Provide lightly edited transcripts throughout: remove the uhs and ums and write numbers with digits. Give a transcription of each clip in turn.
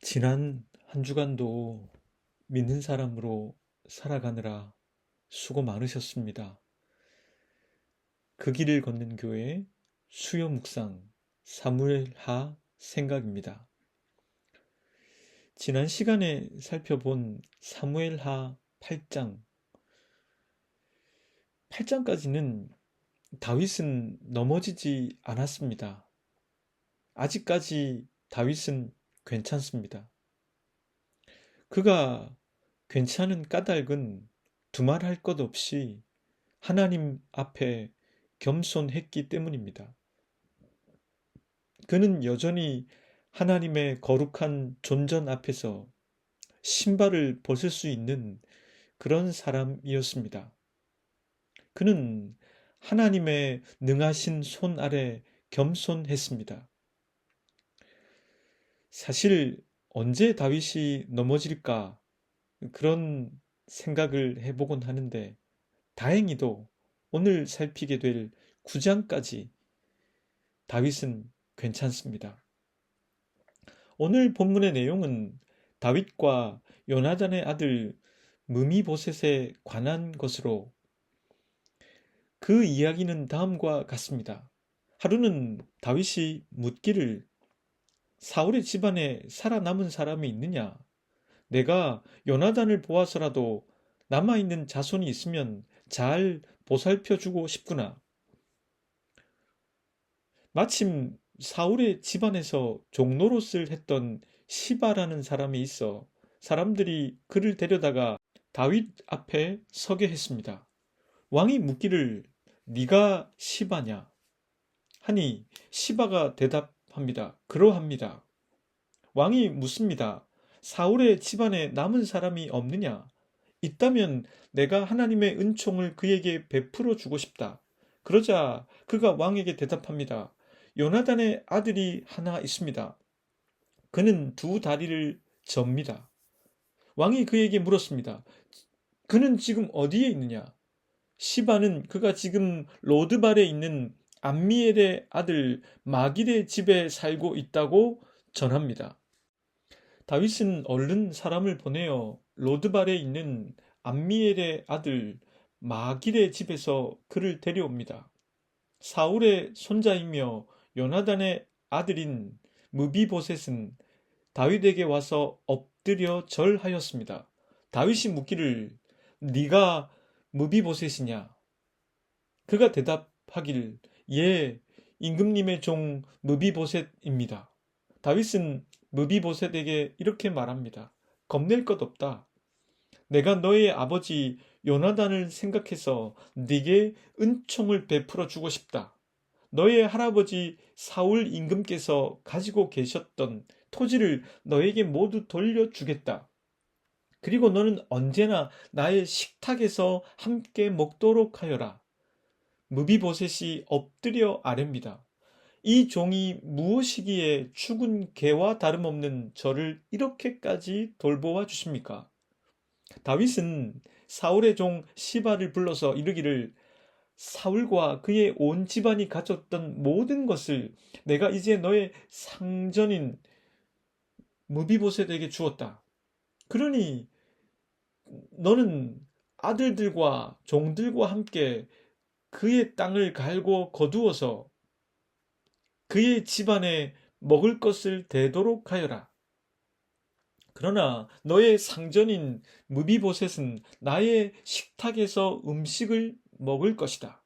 지난 한 주간도 믿는 사람으로 살아가느라 수고 많으셨습니다. 그 길을 걷는 교회 수요 묵상 사무엘하 생각입니다. 지난 시간에 살펴본 사무엘하 8장까지는 다윗은 넘어지지 않았습니다. 아직까지 다윗은 괜찮습니다. 그가 괜찮은 까닭은 두말할 것 없이 하나님 앞에 겸손했기 때문입니다. 그는 여전히 하나님의 거룩한 존전 앞에서 신발을 벗을 수 있는 그런 사람이었습니다. 그는 하나님의 능하신 손 아래 겸손했습니다. 사실 언제 다윗이 넘어질까 그런 생각을 해보곤 하는데 다행히도 오늘 살피게 될 9장까지 다윗은 괜찮습니다. 오늘 본문의 내용은 다윗과 요나단의 아들 무미보셋에 관한 것으로 그 이야기는 다음과 같습니다. 하루는 다윗이 묻기를 사울의 집안에 살아남은 사람이 있느냐? 내가 요나단을 보아서라도 남아있는 자손이 있으면 잘 보살펴주고 싶구나. 마침 사울의 집안에서 종노릇을 했던 시바라는 사람이 있어 사람들이 그를 데려다가 다윗 앞에 서게 했습니다. 왕이 묻기를 네가 시바냐? 하니 시바가 대답합니다. 그러합니다. 왕이 묻습니다. 사울의 집안에 남은 사람이 없느냐? 있다면 내가 하나님의 은총을 그에게 베풀어 주고 싶다. 그러자 그가 왕에게 대답합니다. 요나단의 아들이 하나 있습니다. 그는 두 다리를 접니다. 왕이 그에게 물었습니다. 그는 지금 어디에 있느냐? 시바는 그가 지금 로드발에 있는 암미엘의 아들 마길의 집에 살고 있다고 전합니다. 다윗은 얼른 사람을 보내어 로드발에 있는 암미엘의 아들 마길의 집에서 그를 데려옵니다. 사울의 손자이며 요나단의 아들인 무비보셋은 다윗에게 와서 엎드려 절하였습니다. 다윗이 묻기를 네가 무비보셋이냐? 그가 대답하길 예, 임금님의 종 무비보셋입니다. 다윗은 무비보셋에게 이렇게 말합니다. 겁낼 것 없다. 내가 너의 아버지 요나단을 생각해서 네게 은총을 베풀어 주고 싶다. 너의 할아버지 사울 임금께서 가지고 계셨던 토지를 너에게 모두 돌려주겠다. 그리고 너는 언제나 나의 식탁에서 함께 먹도록 하여라. 무비보셋이 엎드려 아뢰입니다. 이 종이 무엇이기에 죽은 개와 다름없는 저를 이렇게까지 돌보아 주십니까? 다윗은 사울의 종 시바를 불러서 이르기를 사울과 그의 온 집안이 가졌던 모든 것을 내가 이제 너의 상전인 무비보셋에게 주었다. 그러니 너는 아들들과 종들과 함께 그의 땅을 갈고 거두어서 그의 집안에 먹을 것을 대도록 하여라. 그러나 너의 상전인 무비보셋은 나의 식탁에서 음식을 먹을 것이다.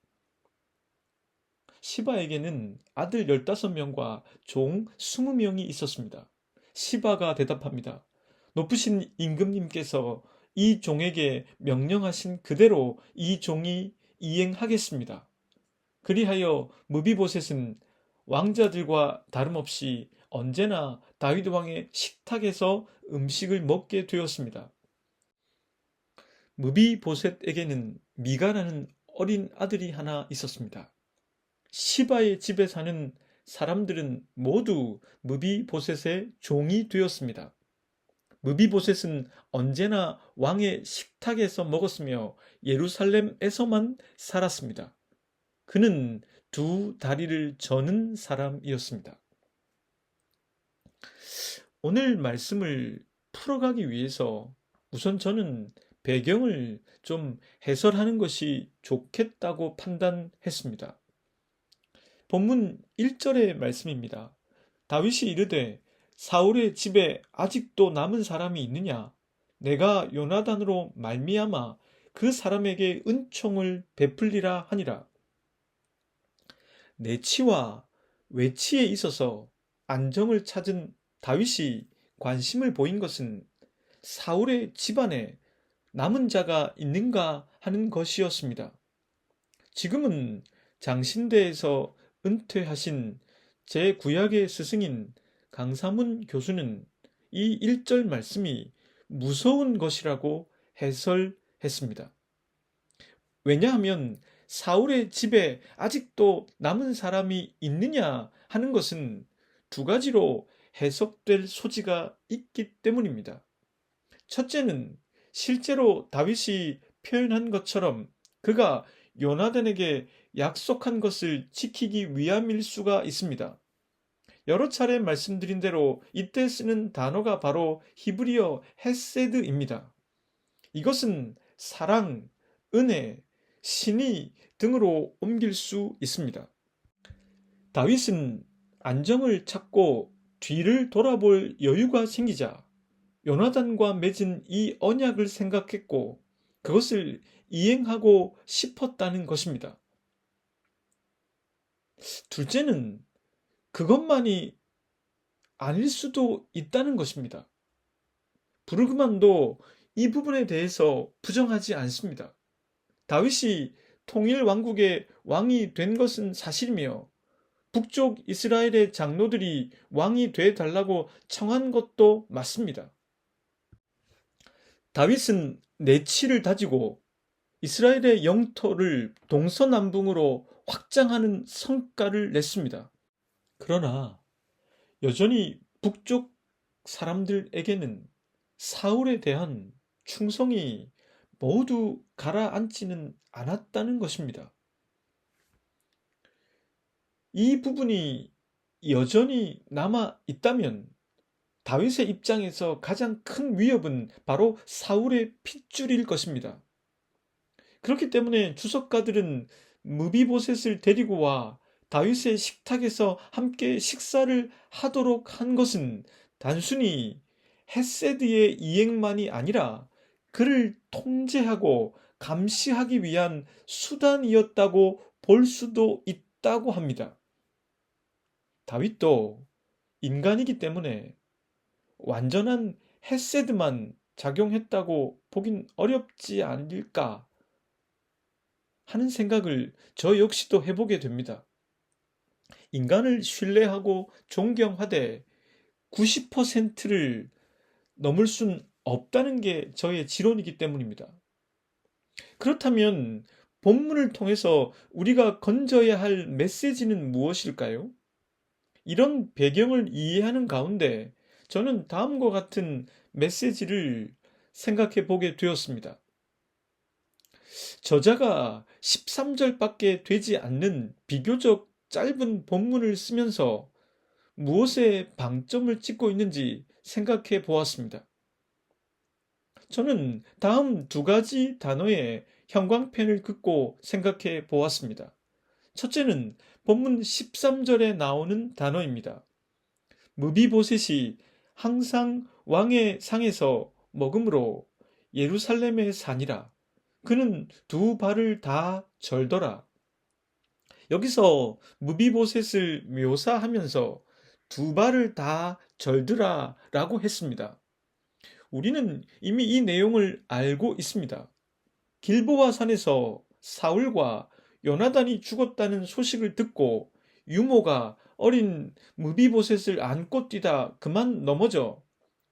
시바에게는 아들 15명과 종 20명이 있었습니다. 시바가 대답합니다. 높으신 임금님께서 이 종에게 명령하신 그대로 이 종이 이행하겠습니다. 그리하여 무비보셋은 왕자들과 다름없이 언제나 다윗 왕의 식탁에서 음식을 먹게 되었습니다. 무비보셋에게는 미가라는 어린 아들이 하나 있었습니다. 시바의 집에 사는 사람들은 모두 무비보셋의 종이 되었습니다. 무비보셋은 언제나 왕의 식탁에서 먹었으며 예루살렘에서만 살았습니다. 그는 두 다리를 저는 사람이었습니다. 오늘 말씀을 풀어가기 위해서 우선 저는 배경을 좀 해설하는 것이 좋겠다고 판단했습니다. 본문 1절의 말씀입니다. 다윗이 이르되 사울의 집에 아직도 남은 사람이 있느냐? 내가 요나단으로 말미암아 그 사람에게 은총을 베풀리라 하니라. 내치와 외치에 있어서 안정을 찾은 다윗이 관심을 보인 것은 사울의 집안에 남은 자가 있는가 하는 것이었습니다. 지금은 장신대에서 은퇴하신 제9약의 스승인 강사문 교수는 이 1절 말씀이 무서운 것이라고 해설했습니다. 왜냐하면 사울의 집에 아직도 남은 사람이 있느냐 하는 것은 두 가지로 해석될 소지가 있기 때문입니다. 첫째는 실제로 다윗이 표현한 것처럼 그가 요나단에게 약속한 것을 지키기 위함일 수가 있습니다. 여러 차례 말씀드린 대로 이때 쓰는 단어가 바로 히브리어 헤세드입니다. 이것은 사랑, 은혜, 신의 등으로 옮길 수 있습니다. 다윗은 안정을 찾고 뒤를 돌아볼 여유가 생기자 요나단과 맺은 이 언약을 생각했고 그것을 이행하고 싶었다는 것입니다. 둘째는 그것만이 아닐 수도 있다는 것입니다. 브루그만도 이 부분에 대해서 부정하지 않습니다. 다윗이 통일 왕국의 왕이 된 것은 사실이며 북쪽 이스라엘의 장로들이 왕이 돼 달라고 청한 것도 맞습니다. 다윗은 내치를 다지고 이스라엘의 영토를 동서남북으로 확장하는 성과를 냈습니다. 그러나 여전히 북쪽 사람들에게는 사울에 대한 충성이 모두 가라앉지는 않았다는 것입니다. 이 부분이 여전히 남아 있다면 다윗의 입장에서 가장 큰 위협은 바로 사울의 핏줄일 것입니다. 그렇기 때문에 주석가들은 무비보셋을 데리고 와 다윗의 식탁에서 함께 식사를 하도록 한 것은 단순히 헤세드의 이행만이 아니라 그를 통제하고 감시하기 위한 수단이었다고 볼 수도 있다고 합니다. 다윗도 인간이기 때문에 완전한 헤세드만 작용했다고 보긴 어렵지 않을까 하는 생각을 저 역시도 해보게 됩니다. 인간을 신뢰하고 존경하되 90%를 넘을 순 없다는 게 저의 지론이기 때문입니다. 그렇다면 본문을 통해서 우리가 건져야 할 메시지는 무엇일까요? 이런 배경을 이해하는 가운데 저는 다음과 같은 메시지를 생각해 보게 되었습니다. 저자가 13절밖에 되지 않는 비교적 짧은 본문을 쓰면서 무엇에 방점을 찍고 있는지 생각해 보았습니다. 저는 다음 두 가지 단어의 형광펜을 긋고 생각해 보았습니다. 첫째는 본문 13절에 나오는 단어입니다. 무비보셋이 항상 왕의 상에서 먹음으로 예루살렘에 사니라. 그는 두 발을 다 절더라. 여기서 무비보셋을 묘사하면서 두 발을 다 절드라 라고 했습니다. 우리는 이미 이 내용을 알고 있습니다. 길보아 산에서 사울과 요나단이 죽었다는 소식을 듣고 유모가 어린 무비보셋을 안고 뛰다 그만 넘어져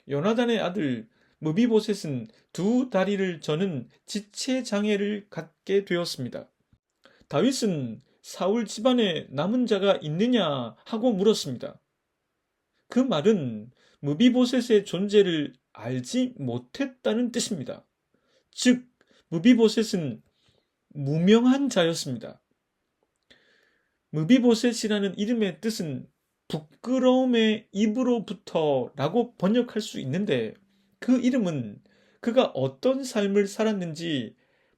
요나단의 아들 무비보셋은 두 다리를 저는 지체 장애를 갖게 되었습니다. 다윗은 사울 집안에 남은 자가 있느냐 하고 물었습니다. 그 말은 무비보셋의 존재를 알지 못했다는 뜻입니다. 즉, 무비보셋은 무명한 자였습니다. 무비보셋이라는 이름의 뜻은 부끄러움의 입으로부터라고 번역할 수 있는데 그 이름은 그가 어떤 삶을 살았는지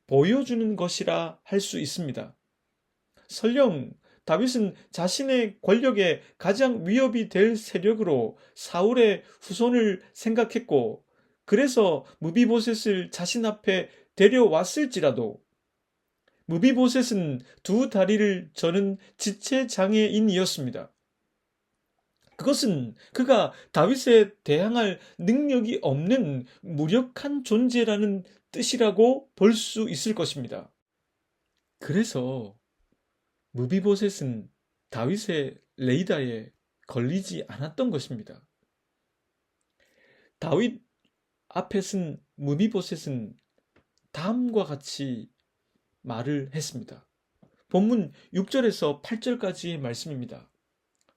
보여주는 것이라 할 수 있습니다. 설령 다윗은 자신의 권력에 가장 위협이 될 세력으로 사울의 후손을 생각했고 그래서 무비보셋을 자신 앞에 데려왔을지라도 무비보셋은 두 다리를 저는 지체장애인이었습니다. 그것은 그가 다윗에 대항할 능력이 없는 무력한 존재라는 뜻이라고 볼 수 있을 것입니다. 그래서 무비보셋은 다윗의 레이더에 걸리지 않았던 것입니다. 다윗 앞에 쓴 무비보셋은 다음과 같이 말을 했습니다. 본문 6절에서 8절까지의 말씀입니다.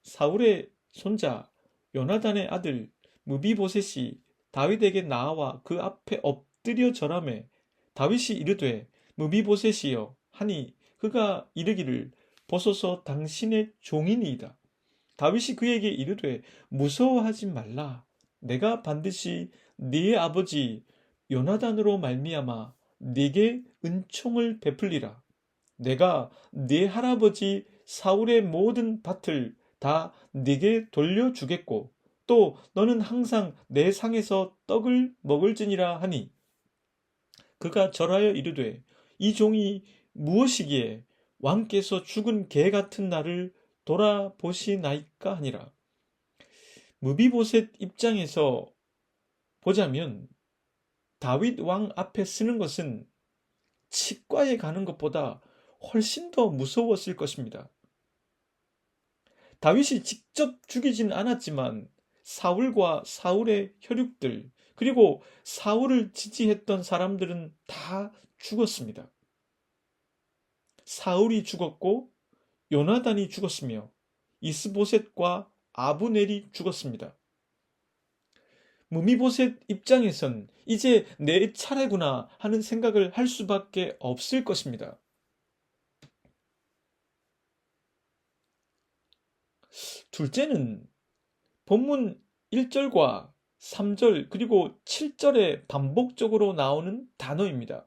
사울의 손자 요나단의 아들 무비보셋이 다윗에게 나와 그 앞에 엎드려 절하매 다윗이 이르되 무비보셋이여 하니 그가 이르기를 보소서 당신의 종이니이다. 다윗이 그에게 이르되 무서워하지 말라. 내가 반드시 네 아버지 요나단으로 말미암아 네게 은총을 베풀리라. 내가 네 할아버지 사울의 모든 밭을 다 네게 돌려주겠고 또 너는 항상 내 상에서 떡을 먹을지니라 하니 그가 절하여 이르되 이 종이 무엇이기에 왕께서 죽은 개 같은 나를 돌아보시나이까 하니라. 무비보셋 입장에서 보자면 다윗 왕 앞에 쓰는 것은 치과에 가는 것보다 훨씬 더 무서웠을 것입니다. 다윗이 직접 죽이진 않았지만 사울과 사울의 혈육들 그리고 사울을 지지했던 사람들은 다 죽었습니다. 사울이 죽었고 요나단이 죽었으며 이스보셋과 아브넬이 죽었습니다. 무비보셋 입장에선 이제 내 차례구나 하는 생각을 할 수밖에 없을 것입니다. 둘째는 본문 1절과 3절 그리고 7절에 반복적으로 나오는 단어입니다.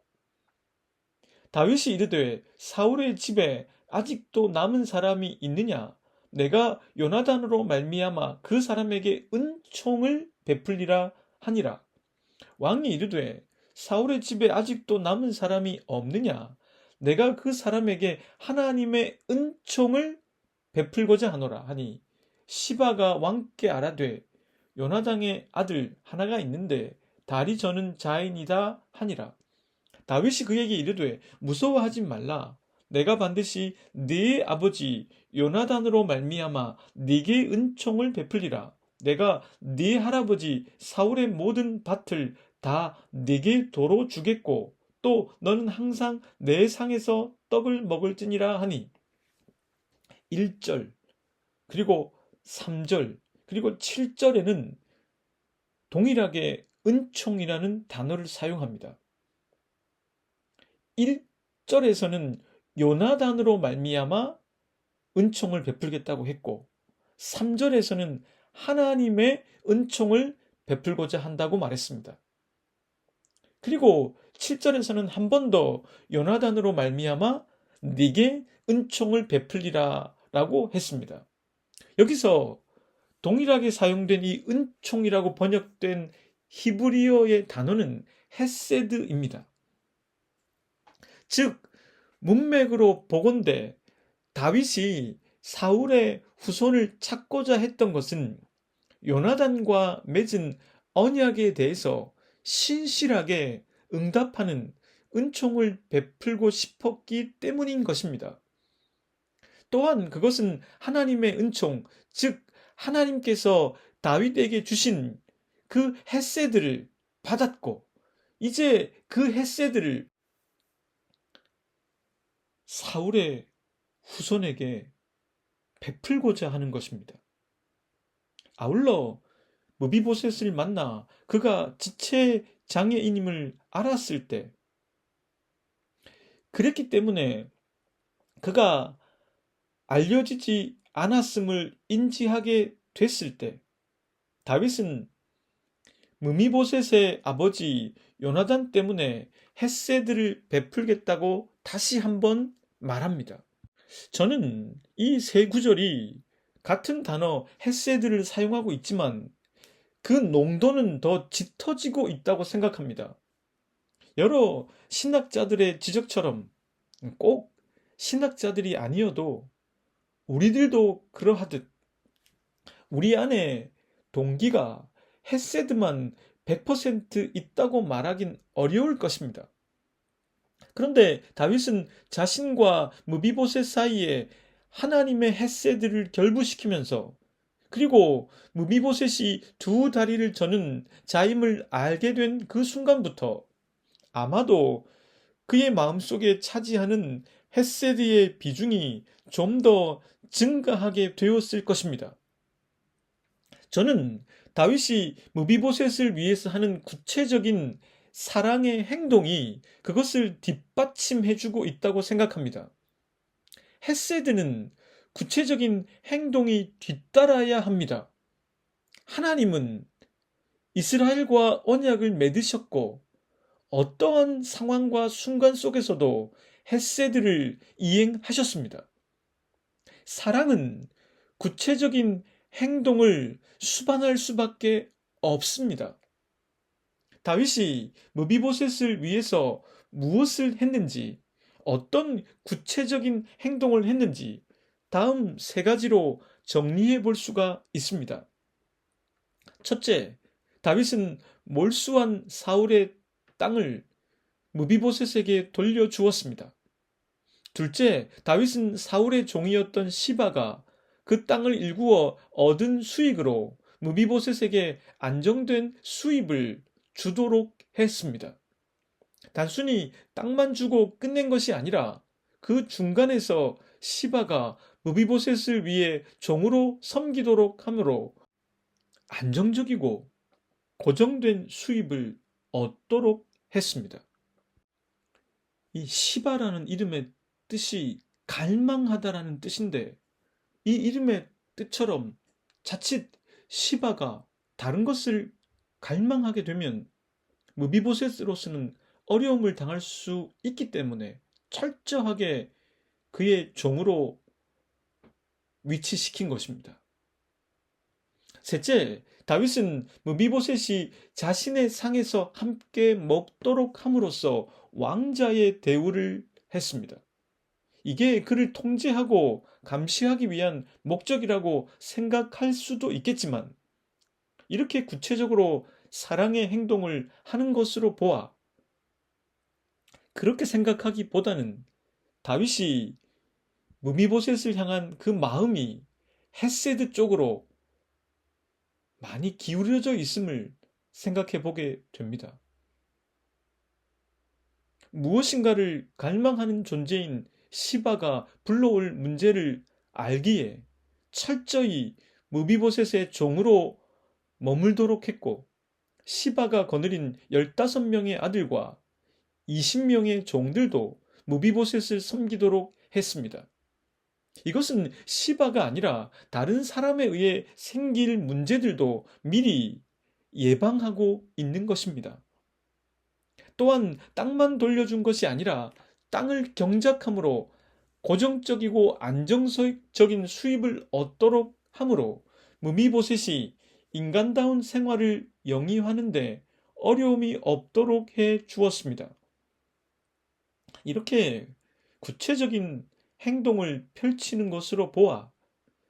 다윗이 이르되 사울의 집에 아직도 남은 사람이 있느냐? 내가 요나단으로 말미암아 그 사람에게 은총을 베풀리라 하니라. 왕이 이르되 사울의 집에 아직도 남은 사람이 없느냐? 내가 그 사람에게 하나님의 은총을 베풀고자 하노라 하니 시바가 왕께 아라되 요나단의 아들 하나가 있는데 다리 저는 자인이다 하니라. 다윗이 그에게 이르되 무서워하지 말라. 내가 반드시 네 아버지 요나단으로 말미암아 네게 은총을 베풀리라. 내가 네 할아버지 사울의 모든 밭을 다 네게 도로 주겠고 또 너는 항상 내 상에서 떡을 먹을지니라 하니 1절 그리고 3절 그리고 7절에는 동일하게 은총이라는 단어를 사용합니다. 1절에서는 요나단으로 말미암아 은총을 베풀겠다고 했고 3절에서는 하나님의 은총을 베풀고자 한다고 말했습니다. 그리고 7절에서는 한 번 더 요나단으로 말미암아 네게 은총을 베풀리라 라고 했습니다. 여기서 동일하게 사용된 이 은총이라고 번역된 히브리어의 단어는 헤세드입니다. 즉 문맥으로 보건대 다윗이 사울의 후손을 찾고자 했던 것은 요나단과 맺은 언약에 대해서 신실하게 응답하는 은총을 베풀고 싶었기 때문인 것입니다. 또한 그것은 하나님의 은총, 즉 하나님께서 다윗에게 주신 그 헤세드를 받았고 이제 그 헤세드를 사울의 후손에게 베풀고자 하는 것입니다. 아울러 무비보셋을 만나 그가 지체 장애인임을 알았을 때 그랬기 때문에 그가 알려지지 않았음을 인지하게 됐을 때 다윗은 무미보셋의 아버지 요나단 때문에 헷세드를 베풀겠다고 다시 한번 말합니다. 저는 이 세 구절이 같은 단어 헷세드를 사용하고 있지만 그 농도는 더 짙어지고 있다고 생각합니다. 여러 신학자들의 지적처럼 꼭 신학자들이 아니어도 우리들도 그러하듯 우리 안에 동기가 헷세드만 100% 있다고 말하긴 어려울 것입니다. 그런데 다윗은 자신과 무비보셋 사이에 하나님의 헷세드를 결부시키면서 그리고 무비보셋이 두 다리를 저는 자임을 알게 된 그 순간부터 아마도 그의 마음속에 차지하는 헷세드의 비중이 좀 더 증가하게 되었을 것입니다. 저는 다윗이 무비보셋을 위해서 하는 구체적인 사랑의 행동이 그것을 뒷받침해주고 있다고 생각합니다. 헷세드는 구체적인 행동이 뒤따라야 합니다. 하나님은 이스라엘과 언약을 맺으셨고 어떠한 상황과 순간 속에서도 헷세드를 이행하셨습니다. 사랑은 구체적인 행동을 수반할 수밖에 없습니다. 다윗이 무비보셋을 위해서 무엇을 했는지, 어떤 구체적인 행동을 했는지 다음 세 가지로 정리해 볼 수가 있습니다. 첫째, 다윗은 몰수한 사울의 땅을 무비보셋에게 돌려주었습니다. 둘째, 다윗은 사울의 종이었던 시바가 그 땅을 일구어 얻은 수익으로 무비보셋에게 안정된 수입을 주도록 했습니다. 단순히 땅만 주고 끝낸 것이 아니라 그 중간에서 시바가 무비보셋을 위해 종으로 섬기도록 함으로 안정적이고 고정된 수입을 얻도록 했습니다. 이 시바라는 이름의 뜻이 갈망하다라는 뜻인데 이 이름의 뜻처럼 자칫 시바가 다른 것을 갈망하게 되면 무비보셋으로서는 어려움을 당할 수 있기 때문에 철저하게 그의 종으로 위치시킨 것입니다. 셋째, 다윗은 무비보셋이 자신의 상에서 함께 먹도록 함으로써 왕자의 대우를 했습니다. 이게 그를 통제하고 감시하기 위한 목적이라고 생각할 수도 있겠지만 이렇게 구체적으로 사랑의 행동을 하는 것으로 보아 그렇게 생각하기보다는 다윗이 무비보셋을 향한 그 마음이 헷세드 쪽으로 많이 기울여져 있음을 생각해 보게 됩니다. 무엇인가를 갈망하는 존재인 시바가 불러올 문제를 알기에 철저히 무비보셋의 종으로 머물도록 했고 시바가 거느린 15명의 아들과 20명의 종들도 무비보셋을 섬기도록 했습니다. 이것은 시바가 아니라 다른 사람에 의해 생길 문제들도 미리 예방하고 있는 것입니다. 또한 땅만 돌려준 것이 아니라 땅을 경작함으로 고정적이고 안정적인 수입을 얻도록 함으로 무비보셋이 인간다운 생활을 영위하는데 어려움이 없도록 해 주었습니다. 이렇게 구체적인 행동을 펼치는 것으로 보아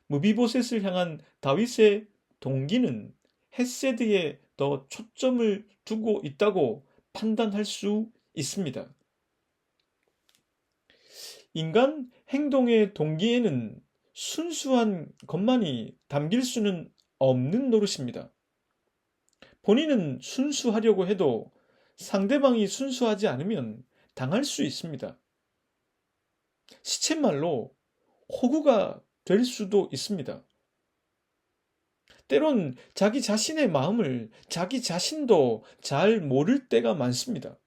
무비보셋을 향한 다윗의 동기는 헷세드에 더 초점을 두고 있다고 판단할 수 있습니다. 인간 행동의 동기에는 순수한 것만이 담길 수는 없는 노릇입니다. 본인은 순수하려고 해도 상대방이 순수하지 않으면 당할 수 있습니다. 시쳇말로 호구가 될 수도 있습니다. 때론 자기 자신의 마음을 자기 자신도 잘 모를 때가 많습니다.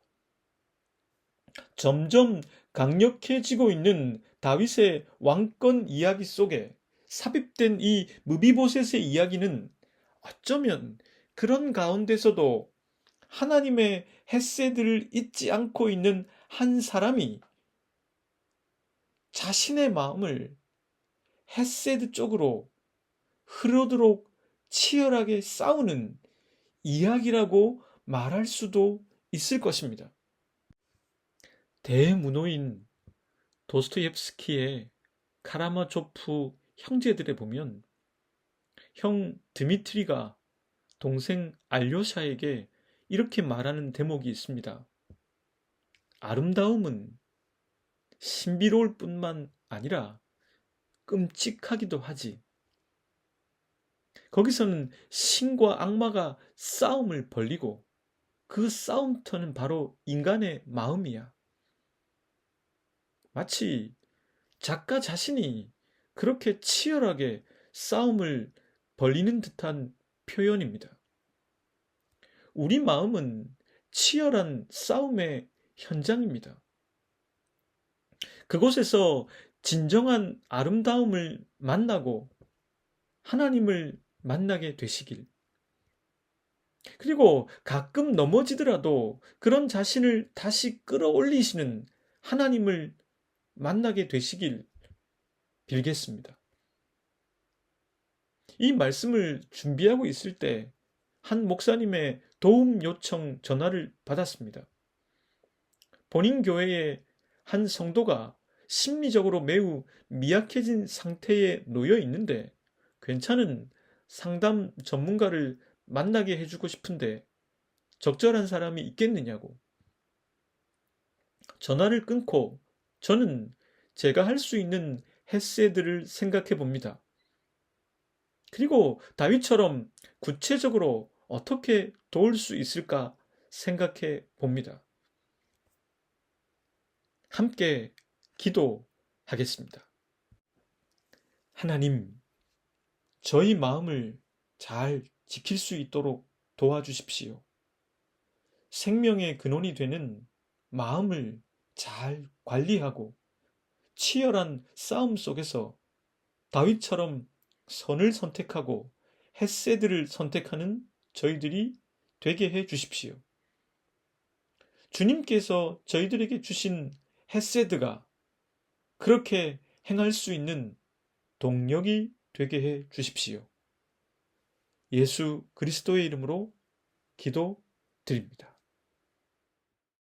점점 강력해지고 있는 다윗의 왕권 이야기 속에 삽입된 이 무비보셋의 이야기는 어쩌면 그런 가운데서도 하나님의 헤세드를 잊지 않고 있는 한 사람이 자신의 마음을 헤세드 쪽으로 흐르도록 치열하게 싸우는 이야기라고 말할 수도 있을 것입니다. 대문호인 도스토옙스키의 카라마조프 형제들에 보면 형 드미트리가 동생 알료샤에게 이렇게 말하는 대목이 있습니다. 아름다움은 신비로울 뿐만 아니라 끔찍하기도 하지. 거기서는 신과 악마가 싸움을 벌이고 그 싸움터는 바로 인간의 마음이야. 마치 작가 자신이 그렇게 치열하게 싸움을 벌이는 듯한 표현입니다. 우리 마음은 치열한 싸움의 현장입니다. 그곳에서 진정한 아름다움을 만나고 하나님을 만나게 되시길. 그리고 가끔 넘어지더라도 그런 자신을 다시 끌어올리시는 하나님을 만나게 되시길 빌겠습니다. 이 말씀을 준비하고 있을 때 한 목사님의 도움 요청 전화를 받았습니다. 본인 교회의 한 성도가 심리적으로 매우 미약해진 상태에 놓여 있는데 괜찮은 상담 전문가를 만나게 해주고 싶은데 적절한 사람이 있겠느냐고. 전화를 끊고 저는 제가 할 수 있는 헤세드를 생각해 봅니다. 그리고 다윗처럼 구체적으로 어떻게 도울 수 있을까 생각해 봅니다. 함께 기도하겠습니다. 하나님, 저희 마음을 잘 지킬 수 있도록 도와주십시오. 생명의 근원이 되는 마음을 잘 관리하고 치열한 싸움 속에서 다윗처럼 선을 선택하고 헤세드를 선택하는 저희들이 되게 해 주십시오. 주님께서 저희들에게 주신 헤세드가 그렇게 행할 수 있는 동력이 되게 해 주십시오. 예수 그리스도의 이름으로 기도드립니다.